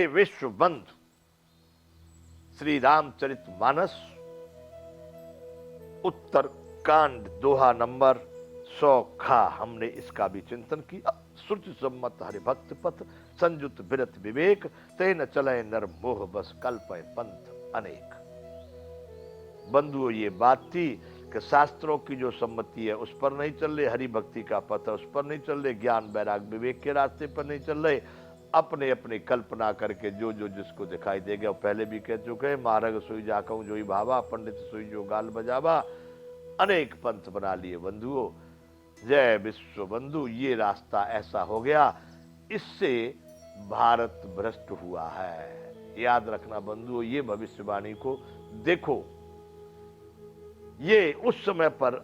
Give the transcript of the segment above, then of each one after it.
विश्व बंधु, श्री रामचरितमानस उत्तर कांड दोहा नंबर 100 खा हमने इसका भी चिंतन किया। श्रुति सम्मत हरिभक्त पथ संयुत बिरत विवेक, तेन चले नर मोह बस कल्पय पंथ अनेक। बंधुओं, ये बात थी कि शास्त्रों की जो सम्मति है उस पर नहीं चल रहे, हरि भक्ति का पथ उस पर नहीं चल रहे, ज्ञान वैराग विवेक के रास्ते पर नहीं चल रहे, अपने अपनी कल्पना करके जो जो जिसको दिखाई देगा। पहले भी कह चुके हैं, मार्ग सोई जाकहूं जोई भावा, पंडित सोई जो गाल बजावा, अनेक पंथ बना लिए। बंधुओं, जय विश्व बंधु, ये रास्ता ऐसा हो गया, इससे भारत भ्रष्ट हुआ है। याद रखना बंधुओं, ये भविष्यवाणी को देखो, ये उस समय पर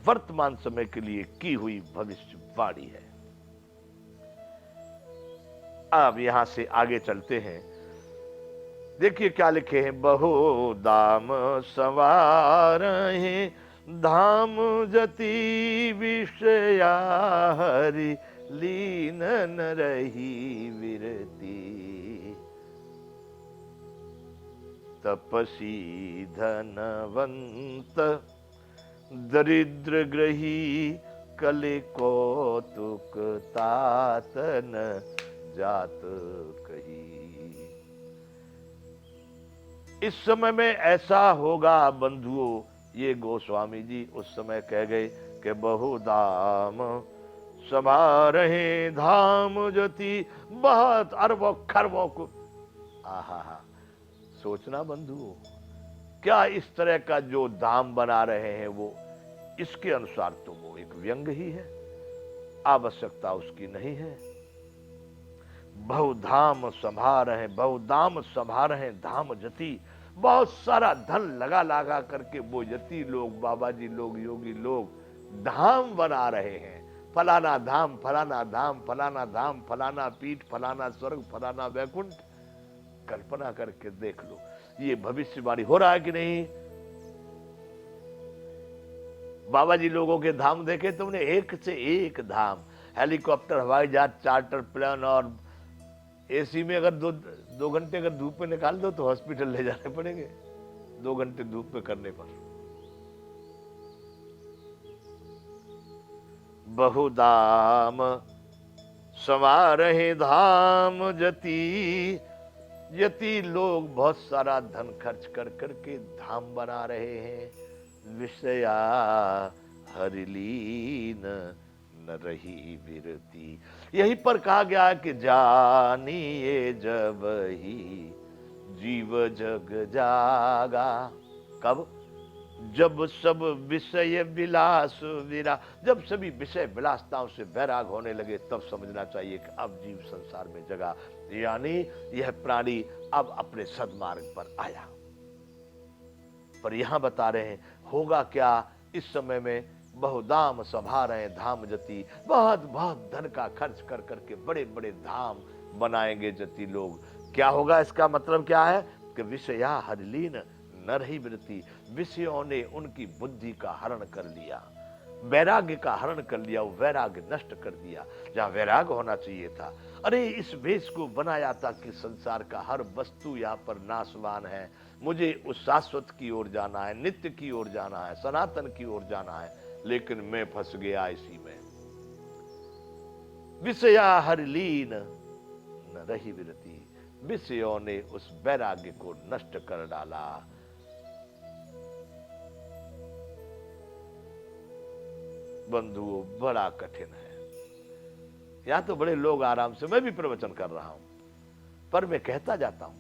वर्तमान समय के लिए की हुई भविष्यवाणी है। अब यहां से आगे चलते हैं, देखिए क्या लिखे हैं। बहु दाम सवार धाम जति विषया, हरि लीन न रही विरती, तपसी धनवंत दरिद्र ग्रही, कले कौतुक तातन जात कही। इस समय में ऐसा होगा बंधुओं, ये गोस्वामी जी उस समय कह गए कि बहु दाम समारहे धाम जति, बहुत अरबों खरबों को। आहा, सोचना बंधुओं, क्या इस तरह का जो दाम बना रहे हैं वो इसके अनुसार तो वो एक व्यंग ही है, आवश्यकता उसकी नहीं है। बहुधाम संभार है, बहुदाम संभार है धाम जति, बहुत सारा धन लगा लगा करके वो जति लोग, बाबा जी लोग, योगी लोग धाम बना रहे हैं। फलाना धाम, फलाना धाम, फलाना धाम, फलाना पीठ, फलाना स्वर्ग, फलाना वैकुंठ। कल्पना करके देख लो, ये भविष्यवाणी हो रहा है कि नहीं। बाबा जी लोगों के धाम देखे तुमने, एक से एक धाम, हेलीकॉप्टर, हवाई जहाज, चार्टर प्लेन, और एसी में अगर दो घंटे अगर धूप में निकाल दो तो हॉस्पिटल ले जाने पड़ेंगे, 2 घंटे धूप में करने पर। बहुदाम समारहे धाम जति, यति लोग बहुत सारा धन खर्च कर करके धाम बना रहे हैं। विषया हरिलीन न रही विरती, यहीं पर कहा गया है कि जानिए जब ही जीव जग जागा। कब? जब सब विषय विलास विरा, जब सभी विषय विलासताओं से वैराग होने लगे, तब समझना चाहिए कि अब जीव संसार में जगा, यानी यह प्राणी अब अपने सद्मार्ग पर आया। पर यहां बता रहे हैं होगा क्या इस समय में। बहुदाम सभा रहे धाम जति, बहुत बहुत धन का खर्च कर करके बड़े बड़े धाम बनाएंगे जति लोग। क्या होगा, इसका मतलब क्या है कि विषया हरिलीन न रही वृत्ति, विषयों ने उनकी बुद्धि का हरण कर लिया, वैराग्य का हरण कर लिया, वो वैराग्य नष्ट कर दिया जहां वैराग्य होना चाहिए था। अरे इस वेश को बनाया था कि संसार का हर वस्तु यहाँ पर नाशवान है, मुझे उस शाश्वत की ओर जाना है, नित्य की ओर जाना है, सनातन की ओर जाना है, लेकिन मैं फंस गया इसी में। विषया हरिलीन न रही विरति, विषयों ने उस वैराग्य को नष्ट कर डाला। बंधुओं, बड़ा कठिन है। यहां तो बड़े लोग आराम से, मैं भी प्रवचन कर रहा हूं, पर मैं कहता जाता हूं,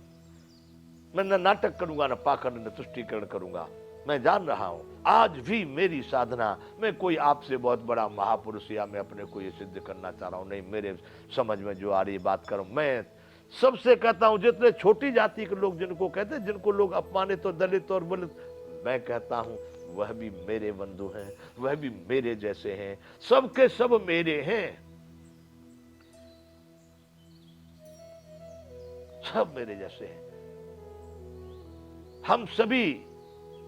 मैं न नाटक करूंगा, न पाखंड, न तुष्टीकरण करूंगा। मैं जान रहा हूं आज भी मेरी साधना, मैं कोई आपसे बहुत बड़ा महापुरुष या मैं अपने को ये सिद्ध करना चाह रहा हूं, नहीं, मेरे समझ में जो आ रही बात करूं। मैं सबसे कहता हूं, जितने छोटी जाति के लोग जिनको कहते हैं, जिनको लोग अपमानित और दलित और बलित, मैं कहता हूं वह भी मेरे बंधु हैं, वह भी मेरे जैसे हैं, सबके सब मेरे हैं, सब मेरे जैसे हैं। हम सभी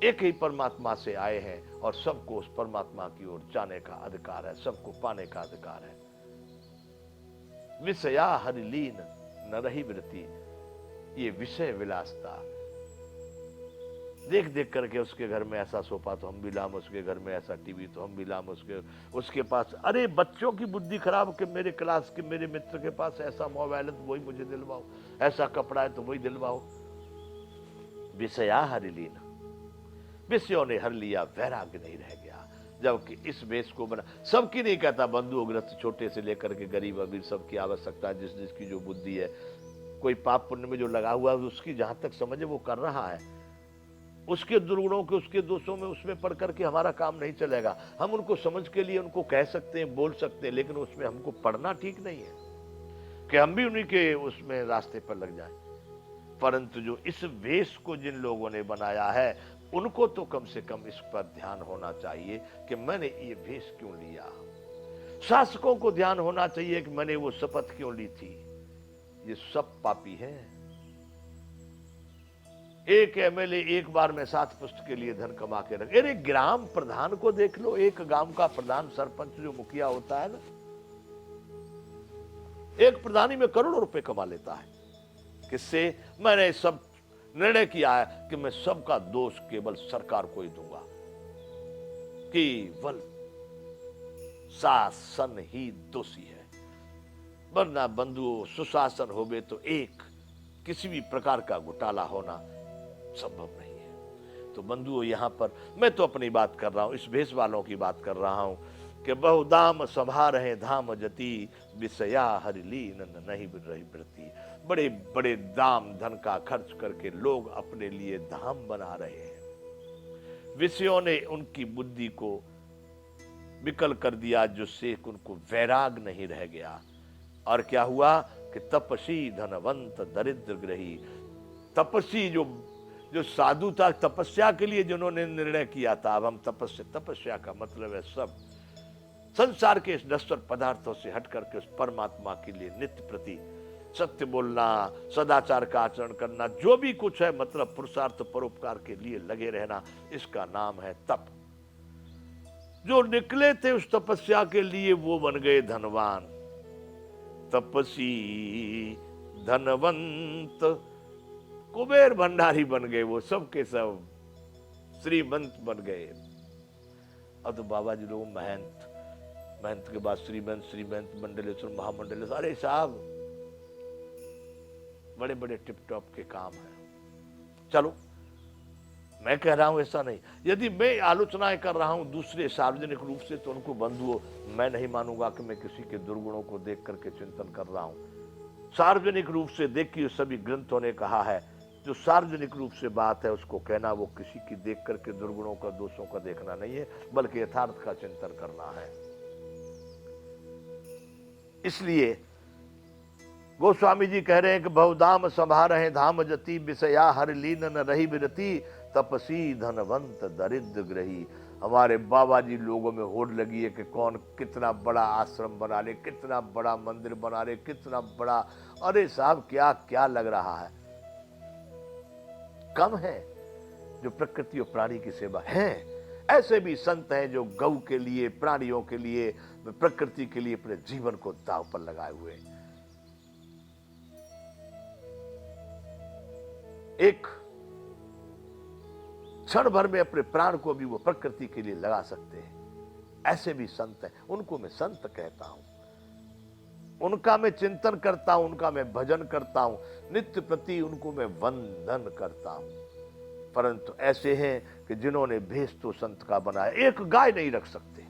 एक ही परमात्मा से आए हैं और सबको उस परमात्मा की ओर जाने का अधिकार है, सबको पाने का अधिकार है। विषया हरिलीन न रही वृत्ति, ये विषय विलासता, देख देख करके उसके घर में ऐसा सोफा तो हम भी लाम, उसके घर में ऐसा टीवी तो हम भी लाम, उसके पास, अरे बच्चों की बुद्धि खराब कि मेरे क्लास के मेरे मित्र के पास ऐसा मोबाइल है तो वही मुझे दिलवाओ, ऐसा कपड़ा है तो वही दिलवाओ। विषया हरि लीन, विषयों ने हर लिया, वैराग्य नहीं रह गया। जबकि इस वेश को बना, सबकी नहीं कहता, बंधु ग्रस्त छोटे से लेकर के गरीब अमीर सबकी आवश्यकता है, जिस जिसकी जो बुद्धि है, कोई पाप पुण्य में जो लगा हुआ है उसकी जहां तक समझे वो कर रहा है। उसके दुर्गुणों के, उसके दोषों में, उसमें पढ़ करके हमारा काम नहीं चलेगा। हम उनको समझ के लिए उनको कह सकते हैं, बोल सकते हैं, लेकिन उसमें हमको पढ़ना ठीक नहीं है कि हम भी उन्हीं के उसमें रास्ते पर लग जाएं। परंतु जो इस वेश को जिन लोगों ने बनाया है, उनको तो कम से कम इस पर ध्यान होना चाहिए कि मैंने ये वेश क्यों लिया। शासकों को ध्यान होना चाहिए कि मैंने वो शपथ क्यों ली थी। ये सब पापी है। एक एमएलए एक बार में 7 पुष्ट के लिए धन कमा के रख, अरे ग्राम प्रधान को देख लो, एक गांव का प्रधान, सरपंच जो मुखिया होता है ना, एक प्रधानी में करोड़ों रुपए कमा लेता है। किससे? मैंने सब निर्णय किया है कि मैं सबका दोष केवल सरकार को ही दूंगा, केवल शासन ही दोषी है, वरना बंधुओं सुशासन होवे तो एक किसी भी प्रकार का घोटाला होना संभव नहीं है। तो बंधुओं, यहां पर मैं तो अपनी बात कर रहा हूं, इस भेष वालों की बात कर रहा हूं कि बहुदाम सभा रहे धाम जति, विषया हरि लीन नहीं रही वृत्ति। बड़े बड़े दाम धन का खर्च करके लोग अपने लिए धाम बना रहे हैं। विषयों ने उनकी बुद्धि को विकल कर दिया, जिससे उनको वैराग नहीं रह गया। और क्या हुआ कि तपसी धनवंत दरिद्र ग्रही। तपसी जो जो साधु था, तपस्या के लिए जिन्होंने निर्णय किया था, अब हम तपस्या का मतलब है सब संसार के इस नश्वर पदार्थों से हट करके उस परमात्मा के लिए नित्य प्रति सत्य बोलना, सदाचार का आचरण करना, जो भी कुछ है, मतलब पुरुषार्थ परोपकार के लिए लगे रहना, इसका नाम है तप। जो निकले थे उस तपस्या के लिए वो बन गए धनवान, तपसी धनवंत, कुबेर भंडारी बन गए, वो सब के सब श्रीमंत बन गए। अब तो बाबा जी लोग महंत, महंत के बाद श्रीमंत, श्रीमंत मंडलेश्वर, महामंडलेश्वर, अरे साहब बड़े बड़े टिप टॉप के काम है। चलो, मैं कह रहा हूं ऐसा नहीं, यदि मैं आलोचनाएं कर रहा हूं दूसरे सार्वजनिक रूप से, तो उनको बंधुओं मैं नहीं मानूंगा कि मैं किसी के दुर्गुणों को देख करके चिंतन कर रहा हूं। सार्वजनिक रूप से देखिए, सभी ग्रंथों ने कहा है, जो सार्वजनिक रूप से बात है उसको कहना, वो किसी की देख करके दुर्गुणों का, दोषों का देखना नहीं है, बल्कि यथार्थ का चिंतन करना है। इसलिए गोस्वामी जी कह रहे हैं कि बहुधाम सभा रहे धाम जति, विषया हर लीन न रही विरति, तपसी धनवंत दरिद्र ग्रही। हमारे बाबा जी लोगों में होड़ लगी है कि कौन कितना बड़ा आश्रम बना ले, कितना बड़ा मंदिर बना ले, कितना बड़ा, अरे साहब क्या क्या लग रहा है। कम है जो प्रकृति और प्राणी की सेवा है। ऐसे भी संत हैं जो गौ के लिए, प्राणियों के लिए, प्रकृति के लिए अपने जीवन को दांव पर लगाए हुए। एक क्षण भर में अपने प्राण को भी वो प्रकृति के लिए लगा सकते हैं। ऐसे भी संत हैं, उनको मैं संत कहता हूं, उनका मैं चिंतन करता हूं, उनका मैं भजन करता हूं, नित्य प्रति उनको मैं वंदन करता हूं। परंतु ऐसे हैं कि जिन्होंने भेष तो संत का बनाया, एक गाय नहीं रख सकते।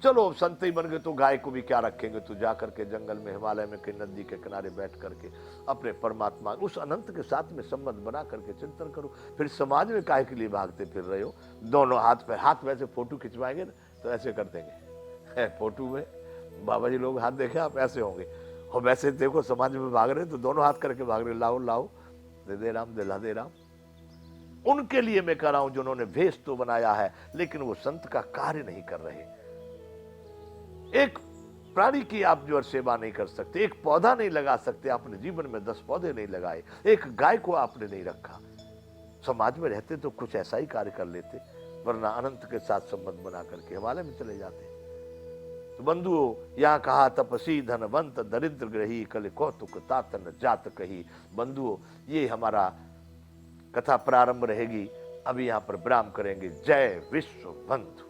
चलो संत ही बन गए तो गाय को भी क्या रखेंगे, तो जाकर के जंगल में, हिमालय में, कहीं नदी के किनारे बैठ करके अपने परमात्मा उस अनंत के साथ में संबंध बना करके चिंतन करो। फिर समाज में काहे के लिए भागते फिर रहे हो? दोनों हाथ पे हाथ, वैसे फोटो खिंचवाएंगे ना तो ऐसे कर देंगे, फोटो में बाबा जी लोग हाथ देखे आप ऐसे होंगे, और वैसे देखो समाज में भाग रहे तो दोनों हाथ करके भाग रहे, लाओ लाओ, दे राम, दिला दे राम। उनके लिए मैं कह रहा हूं जिन्होंने भेष तो बनाया है, लेकिन वो संत का कार्य नहीं कर रहे। एक प्राणी की आप जो सेवा नहीं कर सकते, एक पौधा नहीं लगा सकते, आपने जीवन में 10 पौधे नहीं लगाए, एक गाय को आपने नहीं रखा। समाज में रहते तो कुछ ऐसा ही कार्य कर लेते, वरना अनंत के साथ संबंध बना करके हिमालय में चले जाते। तो बंधुओं, यहाँ कहा तपसी धनवंत दरिद्र ग्रही कल कौतुक तातन जात कही। बंधुओं, ये हमारा कथा प्रारंभ रहेगी। अभी यहाँ पर विराम करेंगे। जय विश्व बंधु।